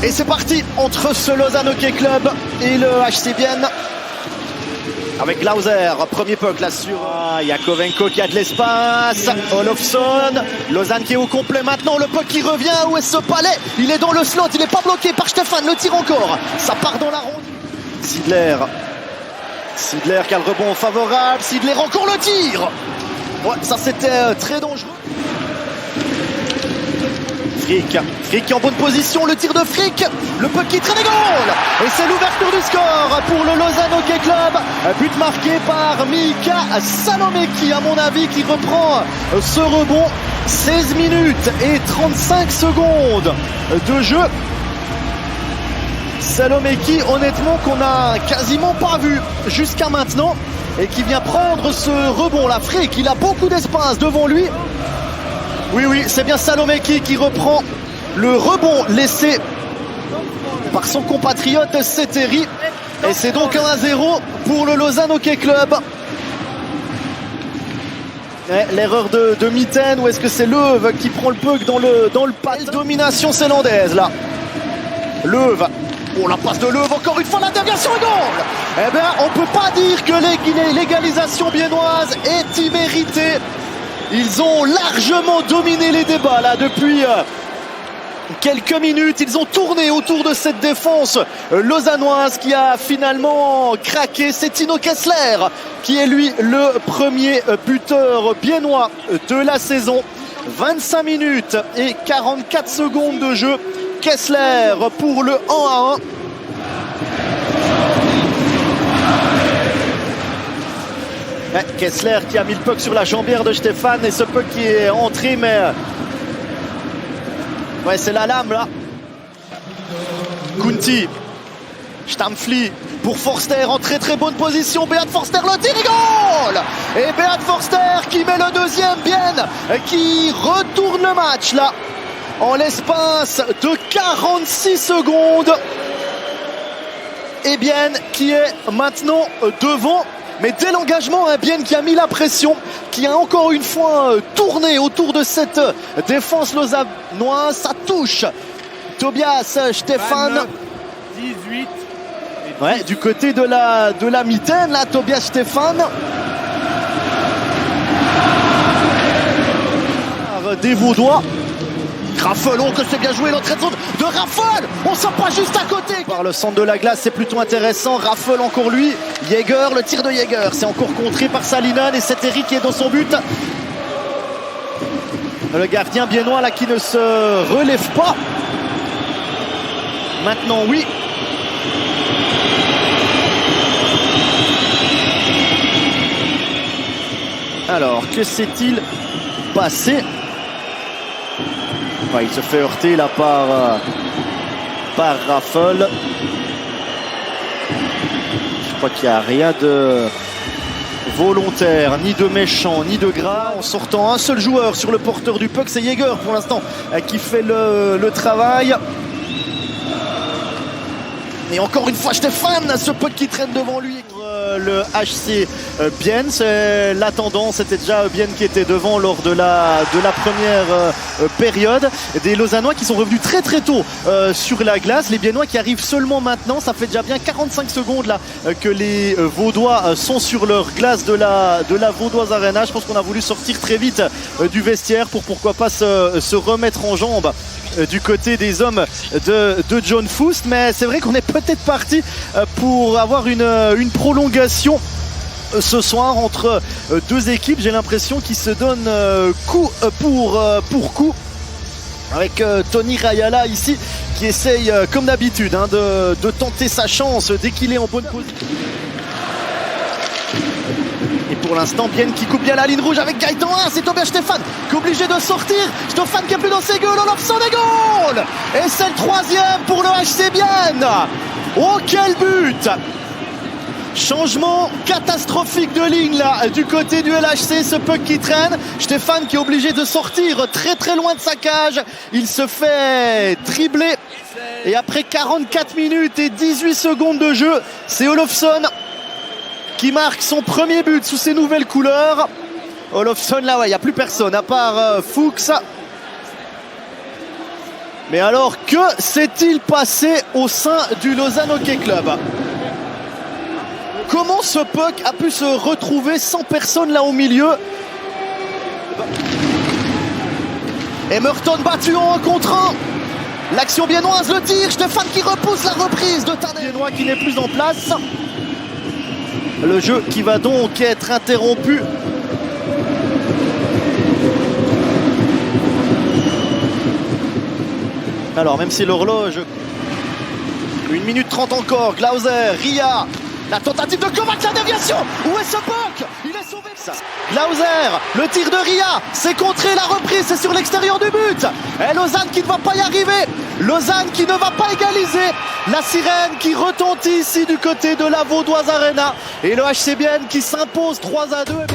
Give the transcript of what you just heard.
Et c'est parti entre ce Lausanne Hockey Club et le HC Bienne. Avec Glauser, premier puck là sur Yakovenko qui a de l'espace. Olofsson, Lausanne qui est au complet maintenant. Le puck qui revient. Où est ce palais? Il est dans le slot, il n'est pas bloqué par Stéphane. Le tir encore. Ça part dans la ronde. Sidler qui a le rebond favorable. Sidler encore le tir. Ouais, ça c'était très dangereux. Frick qui est en bonne position, le tir de Frick, le puck qui traîne et goal. Et c'est l'ouverture du score pour le Lausanne Hockey Club. But marqué par Miikka Salomeki, à mon avis, qui reprend ce rebond. 16 minutes et 35 secondes de jeu. Salomeki, honnêtement, qu'on n'a quasiment pas vu jusqu'à maintenant. Et qui vient prendre ce rebond. La Frick, il a beaucoup d'espace devant lui. Oui, c'est bien Salomeki qui reprend le rebond laissé par son compatriote Seteri. Et c'est donc 1-0 pour le Lausanne Hockey Club. L'erreur de Mitten, ou est-ce que c'est Löw qui prend le puck dans le pad? Domination zélandaise là. Löw. Oh, la passe de Löw, encore une fois la déviation et goal. Eh bien, on ne peut pas dire que l'égalisation biennoise est imméritée. Ils ont largement dominé les débats là depuis quelques minutes. Ils ont tourné autour de cette défense lausannoise qui a finalement craqué. C'est Tino Kessler qui est lui le premier buteur biennois de la saison. 25 minutes et 44 secondes de jeu. Kessler pour le 1-1. Kessler qui a mis le puck sur la jambière de Stéphane, et ce puck qui est entré, mais ouais, c'est la lame là. Kunti, Stamfli pour Forster en très bonne position. Beat Forster, le tir et goal. Et Beat Forster qui met le deuxième, Bienne qui retourne le match là en l'espace de 46 secondes. Et Bienne qui est maintenant devant. Mais dès l'engagement, Bienne qui a mis la pression, qui a encore une fois tourné autour de cette défense lausannoise. Ça touche Tobias Stéphane. 18. Ouais, du côté de la mitaine, là, Tobias Stéphane. Des Vaudois. Raffel, oh que c'est bien joué, l'entrée de zone de Raffel. On sent pas juste à côté. Par le centre de la glace, c'est plutôt intéressant. Raffel encore lui. Jäger, le tir de Jäger, c'est encore contré par Salinen, et c'est Eric qui est dans son but. Le gardien biennois là qui ne se relève pas. Maintenant oui. Alors, que s'est-il passé? Ouais, il se fait heurter là par Raffel. Je crois qu'il n'y a rien de volontaire, ni de méchant, ni de grave. En sortant un seul joueur sur le porteur du puck, c'est Jäger pour l'instant qui fait le travail. Et encore une fois Stéphane, ce puck qui traîne devant lui. Le HC Bienne, c'est la tendance, c'était déjà Bienne qui était devant lors de la première période. Des Lausannois qui sont revenus très tôt sur la glace, les Biennois qui arrivent seulement maintenant. Ça fait déjà bien 45 secondes là que les Vaudois sont sur leur glace de la Vaudoise Arena. Je pense qu'on a voulu sortir très vite du vestiaire pour pourquoi pas se remettre en jambes du côté des hommes de John Foust, mais c'est vrai qu'on est peut-être parti pour avoir une prolongation ce soir entre deux équipes. J'ai l'impression qu'ils se donnent coup pour coup, avec Tony Rayala ici qui essaye comme d'habitude de tenter sa chance dès qu'il est en bonne position. Et pour l'instant, Bienne qui coupe bien la ligne rouge avec Gaëtan. C'est Tobias Stéphane qui est obligé de sortir. Stéphane qui est plus dans ses goals. Olofsson et goal. Et c'est le troisième pour le HC Bienne. Oh, quel but! Changement catastrophique de ligne là du côté du LHC, ce puck qui traîne. Stéphane qui est obligé de sortir très loin de sa cage. Il se fait dribbler. Et après 44 minutes et 18 secondes de jeu, c'est Olofsson qui marque son premier but sous ses nouvelles couleurs. Olofsson là, ouais, il n'y a plus personne à part Fuchs. Mais alors, que s'est-il passé au sein du Lausanne Hockey Club? Comment ce puck a pu se retrouver sans personne là au milieu? Emerton battu en 1 contre 1. L'action biennoise, le tir, Stéphane qui repousse la reprise de Tadej. Biennois qui n'est plus en place. Le jeu qui va donc être interrompu. Alors même si l'horloge, 1 minute 30 encore, Glauser, Ria, la tentative de Kovac, la déviation. Où est ce puck? Il est sauvé. Glauser, le tir de Ria, c'est contré, la reprise, c'est sur l'extérieur du but. Et Lausanne qui ne va pas y arriver. Lausanne qui ne va pas égaliser. La sirène qui retentit ici du côté de la Vaudoise Arena. Et le HC Bienne qui s'impose 3-2.